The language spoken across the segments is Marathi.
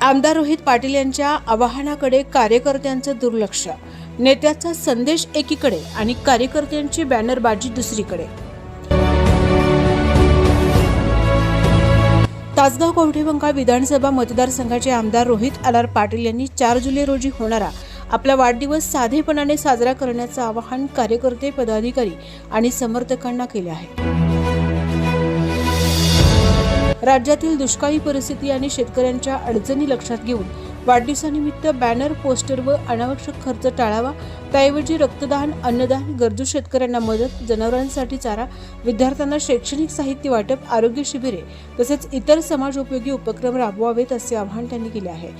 आमदार रोहित पाटील यांच्या आवाहनाकडे कार्यकर्त्यांचं दुर्लक्ष, नेत्याचा संदेश एकीकडे आणि कार्यकर्त्यांची बॅनरबाजी दुसरीकडे। तासगाव कवठेमंकाळ विधानसभा मतदारसंघाचे आमदार रोहित आलार पाटील यांनी 4 जुलै रोजी होणारा आपला वाढदिवस साधेपणाने साजरा करण्याचं आवाहन कार्यकर्ते, पदाधिकारी आणि समर्थकांना केले आहे। राज्यातील दुष्काळी परिस्थिती आणि शेतकऱ्यांच्या अडचणी लक्षात घेऊन वाढदिवसानिमित्त बॅनर, पोस्टर व अनावश्यक खर्च टाळावा, त्याऐवजी रक्तदान, अन्नदान, गरजू शेतकऱ्यांना मदत, जनावरांसाठी चारा, विद्यार्थ्यांना शैक्षणिक साहित्य वाटप, आरोग्य शिबिरे तसेच इतर समाजोपयोगी उपक्रम राबवावेत असे आवाहन त्यांनी केले आहे।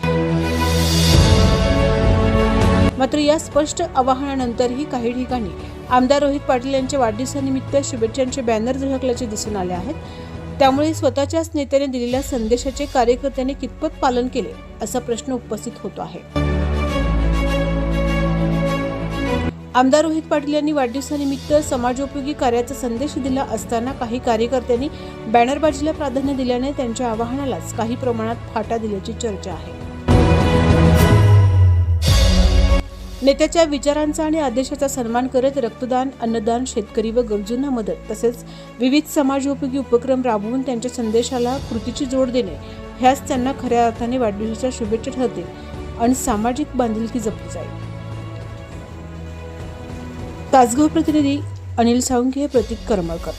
मात्र या स्पष्ट आवाहनानंतरही काही ठिकाणी आमदार रोहित पाटील यांच्या वाढदिवसानिमित्त शुभेच्छांचे बॅनर झळकल्याचे दिसून आले आहेत। त्यामुळे स्वतःच्याच नेत्याने दिलेल्या संदेशाचे कार्यकर्त्यांनी कितपत पालन केले असा प्रश्न उपस्थित होतो आहे। आमदार रोहित पाटील यांनी वाढदिवसानिमित्त समाजोपयोगी कार्याचा संदेश दिला असताना काही कार्यकर्त्यांनी बॅनरबाजीला प्राधान्य दिल्याने त्यांच्या आवाहनालाच काही प्रमाणात फाटा दिल्याची चर्चा आहे। नेत्याच्या विचारांचा आणि आदेशाचा सन्मान करत रक्तदान, अन्नदान, शेतकरी व गरजूंना मदत तसेच विविध समाजोपयोगी उपक्रम राबवून त्यांच्या संदेशाला कृतीची जोड देणे ह्याच त्यांना खऱ्या अर्थाने वाढदिवसाच्या शुभेच्छा ठरतील आणि सामाजिक बांधिलकी जपली जाईल। तासगाव प्रतिनिधी अनिल साळुंखे, प्रतीक करमळकर।